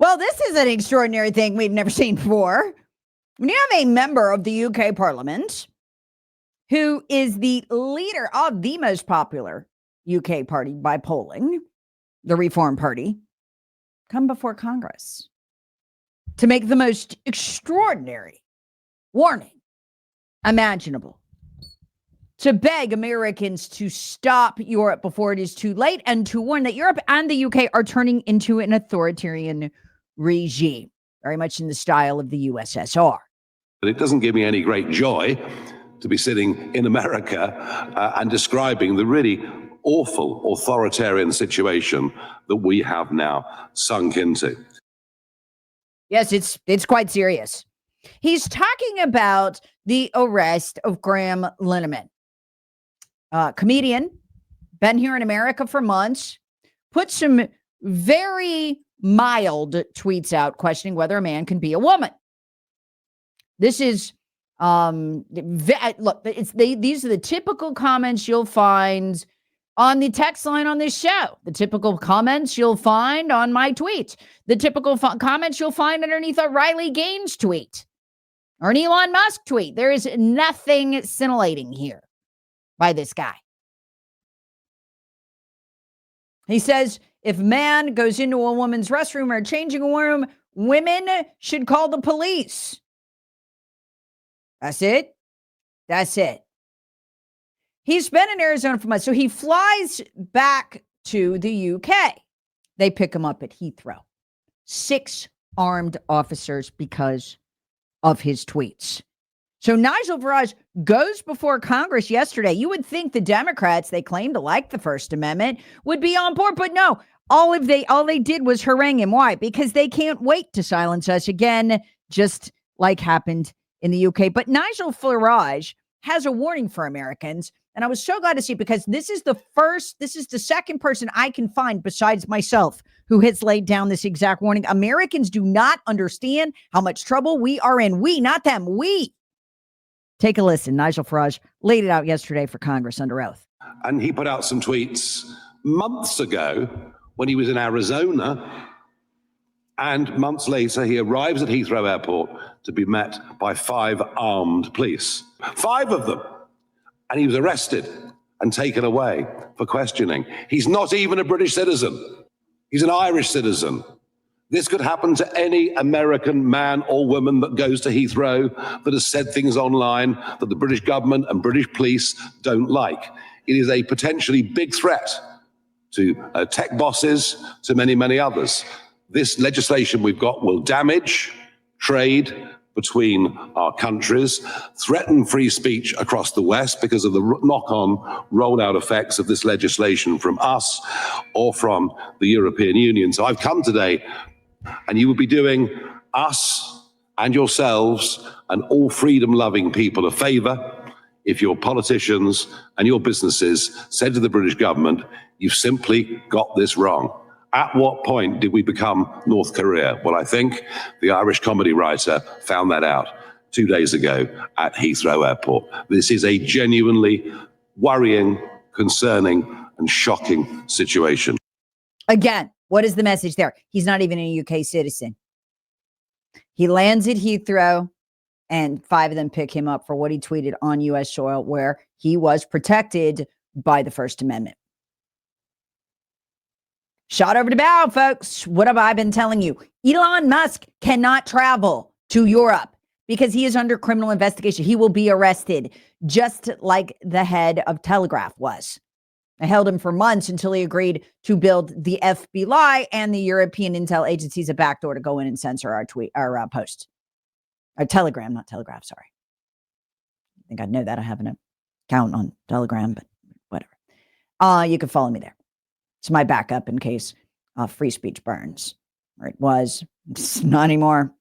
Well, this is an extraordinary thing we've never seen before. When you have a member of the UK Parliament who is the leader of the most popular UK party by polling, the Reform Party, come before Congress to make the most extraordinary warning imaginable, to beg Americans to stop Europe before it is too late, and to warn that Europe and the UK are turning into an authoritarian regime, very much in the style of the USSR. But it doesn't give me any great joy to be sitting in America and describing the really awful authoritarian situation that we have now sunk into. Yes, it's quite serious. He's talking about the arrest of Graham Linehan, comedian, been here in America for months, put some very mild tweets out questioning whether a man can be a woman. This is, look, these are the typical comments you'll find on the text line on this show, the typical comments you'll find on my tweet, the typical comments you'll find underneath a Riley Gaines tweet or an Elon Musk tweet. There is nothing scintillating here by this guy. He says, if man goes into a woman's restroom or changing room, women should call the police. That's it. That's it. He's been in Arizona for months, so he flies back to the UK. They pick him up at Heathrow. 6 armed officers because of his tweets. So Nigel Farage goes before Congress yesterday. You would think the Democrats, they claim to like the First Amendment, would be on board, but no. All they did was harangue him. Why? Because they can't wait to silence us again, just like happened in the UK. But Nigel Farage has a warning for Americans. And I was so glad to see it, because this is the second person I can find besides myself who has laid down this exact warning. Americans do not understand how much trouble we are in. We, not them, we. Take a listen. Nigel Farage laid it out yesterday for Congress under oath. And he put out some tweets months ago when he was in Arizona. And months later, he arrives at Heathrow Airport to be met by 5 armed police. 5 of them. And he was arrested and taken away for questioning. He's not even a British citizen. He's an Irish citizen. This could happen to any American man or woman that goes to Heathrow that has said things online that the British government and British police don't like. It is a potentially big threat to tech bosses, to many, many others. This legislation we've got will damage trade between our countries, threaten free speech across the West because of the knock-on rollout effects of this legislation from us or from the European Union. So I've come today, and you will be doing us and yourselves and all freedom-loving people a favor if your politicians and your businesses said to the British government, you've simply got this wrong. At what point did we become North Korea? Well, I think the Irish comedy writer found that out 2 days ago at Heathrow Airport. This is a genuinely worrying, concerning, and shocking situation. Again, what is the message there? He's not even a UK citizen. He lands at Heathrow, and 5 of them pick him up for what he tweeted on U.S. soil, where he was protected by the First Amendment. Shot over the bow, folks. What have I been telling you? Elon Musk cannot travel to Europe because he is under criminal investigation. He will be arrested, just like the head of Telegraph was. I held him for months until he agreed to build the FBI and the European intel agencies a backdoor to go in and censor our posts. Our Telegram, not Telegraph, sorry. I think I know that. I have an account on Telegram, but whatever. You can follow me there. It's my backup in case free speech burns. Or it was. It's not anymore.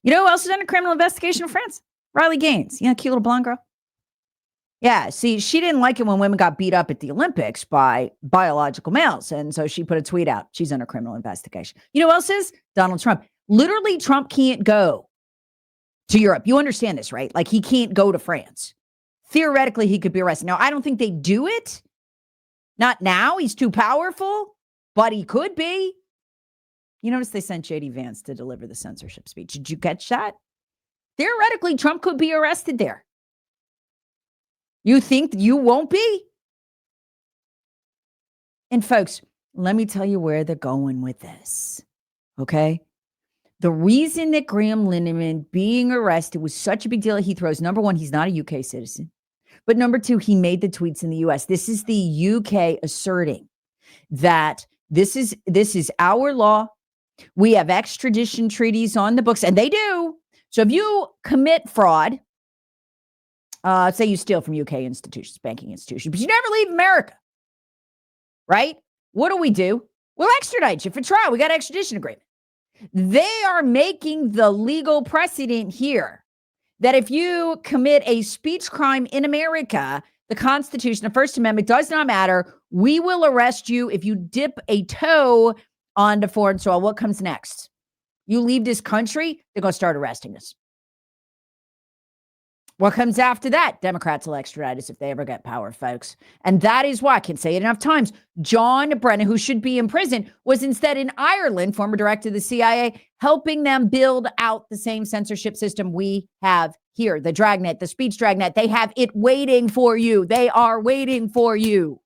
You know who else is under criminal investigation in France? Riley Gaines. You know, cute little blonde girl. Yeah, see, she didn't like it when women got beat up at the Olympics by biological males. And so she put a tweet out. She's under criminal investigation. You know who else is? Donald Trump. Literally, Trump can't go to Europe. You understand this, right? Like, he can't go to France. Theoretically, he could be arrested. Now, I don't think they do it. Not now. He's too powerful, but he could be. You notice they sent J.D. Vance to deliver the censorship speech. Did you catch that? Theoretically, Trump could be arrested there. You think you won't be? And folks, let me tell you where they're going with this, okay? The reason that Graham Linehan being arrested was such a big deal at Heathrow is, number one, he's not a UK citizen. But number two, he made the tweets in the US. This is the UK asserting that this is our law. We have extradition treaties on the books, and they do. So if you commit fraud, say you steal from UK institutions, banking institutions, but you never leave America, right? What do? We'll extradite you for trial. We got an extradition agreement. They are making the legal precedent here that if you commit a speech crime in America, the Constitution, the First Amendment does not matter. We will arrest you if you dip a toe onto foreign soil. What comes next? You leave this country, they're going to start arresting us. What comes after that? Democrats will extradite us if they ever get power, folks. And that is why, I can't say it enough times, John Brennan, who should be in prison, was instead in Ireland, former director of the CIA, helping them build out the same censorship system we have here. The dragnet, the speech dragnet, they have it waiting for you. They are waiting for you.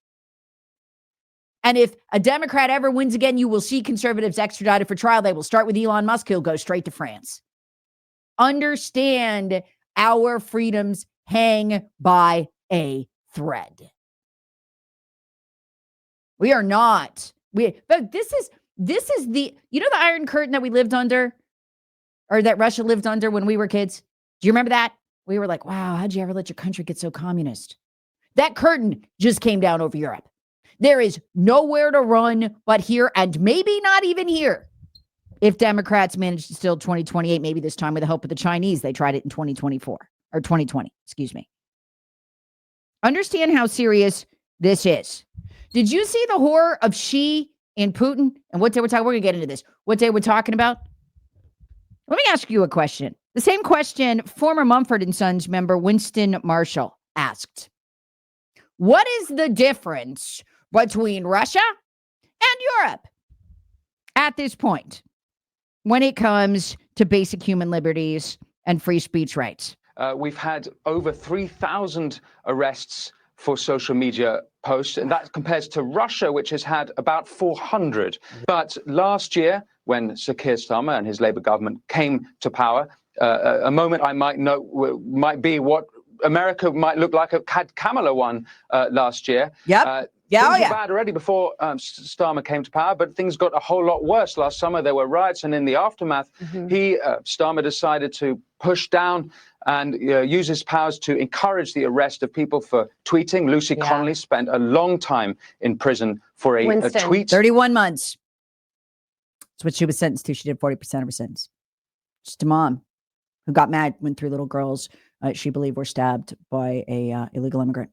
And if a Democrat ever wins again, you will see conservatives extradited for trial. They will start with Elon Musk. He'll go straight to France. Understand, our freedoms hang by a thread. We are not. But this is the, you know, the Iron Curtain that we lived under, or that Russia lived under when we were kids? Do you remember that? We were like, wow, how'd you ever let your country get so communist? That curtain just came down over Europe. There is nowhere to run but here, and maybe not even here. If Democrats manage to steal 2028, maybe this time with the help of the Chinese, they tried it in 2024 or 2020, excuse me. Understand how serious this is. Did you see the horror of Xi and Putin and what they were talking? We're going to get into this. What they were talking about? Let me ask you a question. The same question former Mumford & Sons member Winston Marshall asked. What is the difference between Russia and Europe at this point when it comes to basic human liberties and free speech rights? We've had over 3,000 arrests for social media posts, and that compares to Russia, which has had about 400. But last year, when Sir Keir Starmer and his Labour government came to power, a moment I might note might be what America might look like had Kamala won last year. Yep. Things were bad already before Starmer came to power, but things got a whole lot worse. Last summer, there were riots, and in the aftermath, Starmer decided to push down and use his powers to encourage the arrest of people for tweeting. Lucy Connolly spent a long time in prison for a tweet. 31 months. That's what she was sentenced to. She did 40% of her sentence. Just a mom who got mad when 3 little girls, she believed, were stabbed by a illegal immigrant.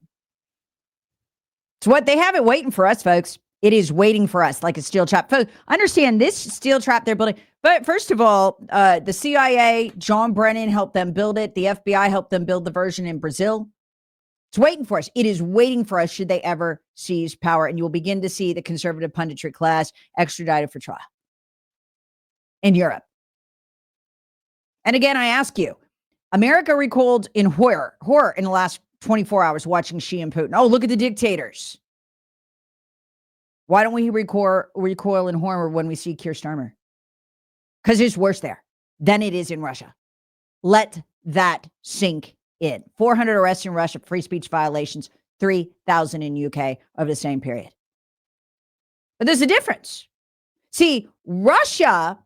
It's what they have it waiting for us, folks. It is waiting for us like a steel trap. Folks, understand this steel trap they're building. But first of all, the CIA, John Brennan helped them build it. The FBI helped them build the version in Brazil. It's waiting for us. It is waiting for us should they ever seize power. And you will begin to see the conservative punditry class extradited for trial in Europe. And again, I ask you, America recalled in horror in the last 24 hours watching Xi and Putin. Oh, look at the dictators. Why don't we recoil in horror when we see Keir Starmer? Because it's worse there than it is in Russia. Let that sink in. 400 arrests in Russia, free speech violations, 3,000 in UK over the same period. But there's a difference. See, Russia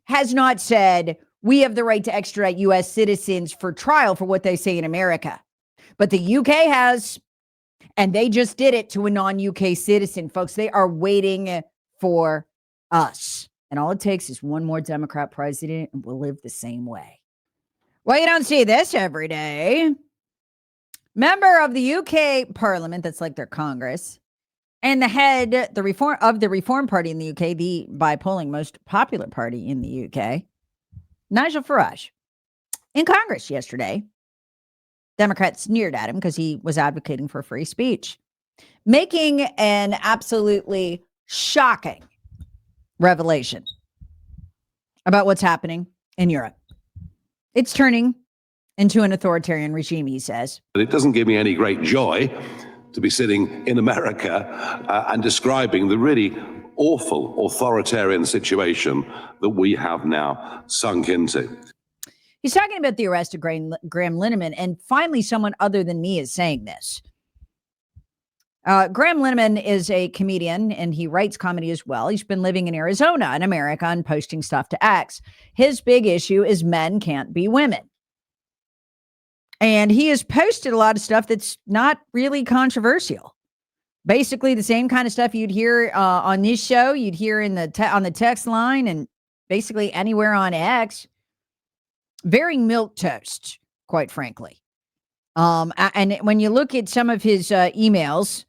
has not said we have the right to extradite U.S. citizens for trial for what they say in America. But the UK has, and they just did it to a non-UK citizen. Folks, they are waiting for us. And all it takes is one more Democrat president and we'll live the same way. Well, you don't see this every day. Member of the UK Parliament, that's like their Congress, and the head of the Reform Party in the UK, the by polling most popular party in the UK, Nigel Farage, in Congress yesterday. Democrats sneered at him because he was advocating for free speech, making an absolutely shocking revelation. about what's happening in Europe. It's turning into an authoritarian regime, he says. But it doesn't give me any great joy to be sitting in America and describing the really awful authoritarian situation that we have now sunk into. He's talking about the arrest of Graham Linehan, and finally someone other than me is saying this. Graham Linehan is a comedian, and he writes comedy as well. He's been living in Arizona in America and posting stuff to X. His big issue is men can't be women. And he has posted a lot of stuff that's not really controversial. Basically, the same kind of stuff you'd hear on this show, you'd hear in on the text line, and basically anywhere on X. Very milquetoast, quite frankly. And when you look at some of his emails,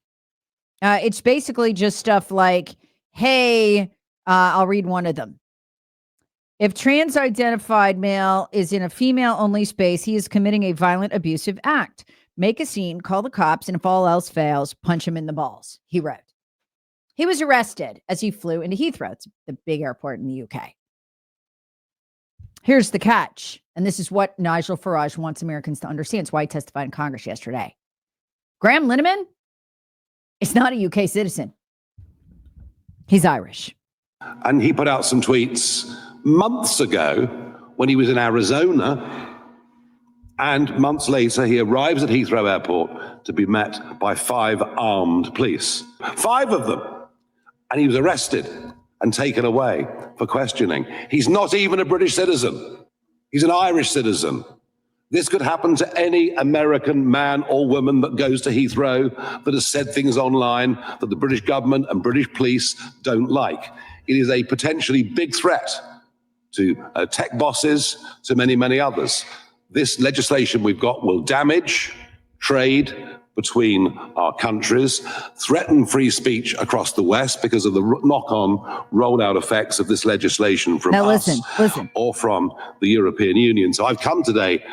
it's basically just stuff like, hey, I'll read one of them. If trans-identified male is in a female-only space, he is committing a violent, abusive act. Make a scene, call the cops, and if all else fails, punch him in the balls, he wrote. He was arrested as he flew into Heathrow, the big airport in the UK. Here's the catch, and this is what Nigel Farage wants Americans to understand. It's why he testified in Congress yesterday. Graham Linehan is not a UK citizen. He's Irish. And he put out some tweets months ago when he was in Arizona, and months later he arrives at Heathrow Airport to be met by 5 armed police. 5 of them. And he was arrested and taken away for questioning. He's not even a British citizen. He's an Irish citizen. This could happen to any American man or woman that goes to Heathrow that has said things online that the British government and British police don't like. It is a potentially big threat to tech bosses, to many, many others. This legislation we've got will damage trade between our countries, threaten free speech across the West because of the knock-on rollout effects of this legislation from us or from the European Union. So I've come today,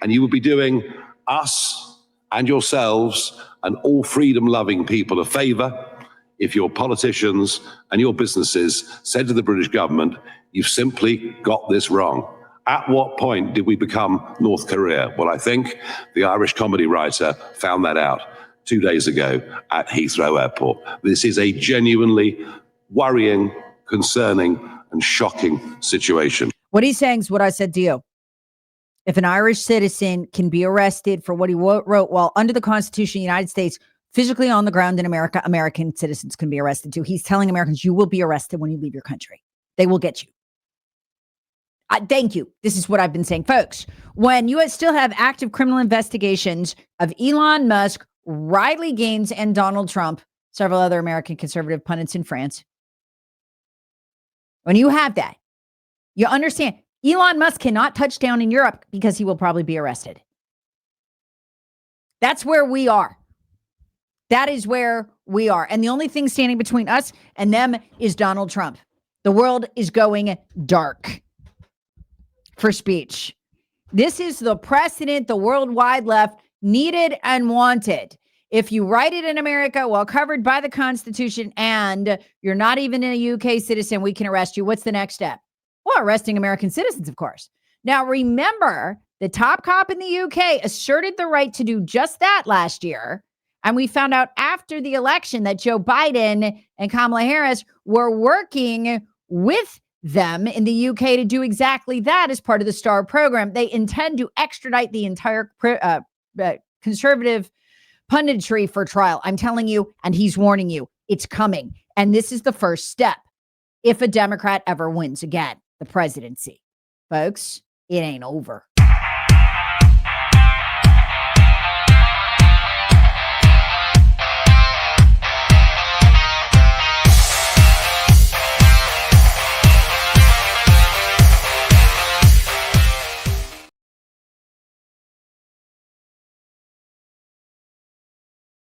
and you would be doing us and yourselves and all freedom-loving people a favor if your politicians and your businesses said to the British government, you've simply got this wrong. At what point did we become North Korea? Well, I think the Irish comedy writer found that out 2 days ago at Heathrow Airport. This is a genuinely worrying, concerning, and shocking situation. What he's saying is what I said to you. If an Irish citizen can be arrested for what he wrote while under the Constitution of the United States, physically on the ground in America, American citizens can be arrested too. He's telling Americans, you will be arrested when you leave your country. They will get you. Thank you. This is what I've been saying. Folks, when you still have active criminal investigations of Elon Musk, Riley Gaines, and Donald Trump, several other American conservative pundits in France, when you have that, you understand Elon Musk cannot touch down in Europe because he will probably be arrested. That's where we are. That is where we are. And the only thing standing between us and them is Donald Trump. The world is going dark for speech. This is the precedent the worldwide left needed and wanted. If you write it in America while covered by the Constitution and you're not even a UK citizen, we can arrest you. What's the next step? Well, arresting American citizens, of course. Now, remember, the top cop in the UK asserted the right to do just that last year. And we found out after the election that Joe Biden and Kamala Harris were working with them in the UK to do exactly that as part of the STAR program. They intend to extradite the entire conservative punditry for trial. I'm telling you, and he's warning you, it's coming. And this is the first step if a Democrat ever wins again the presidency. Folks, it ain't over.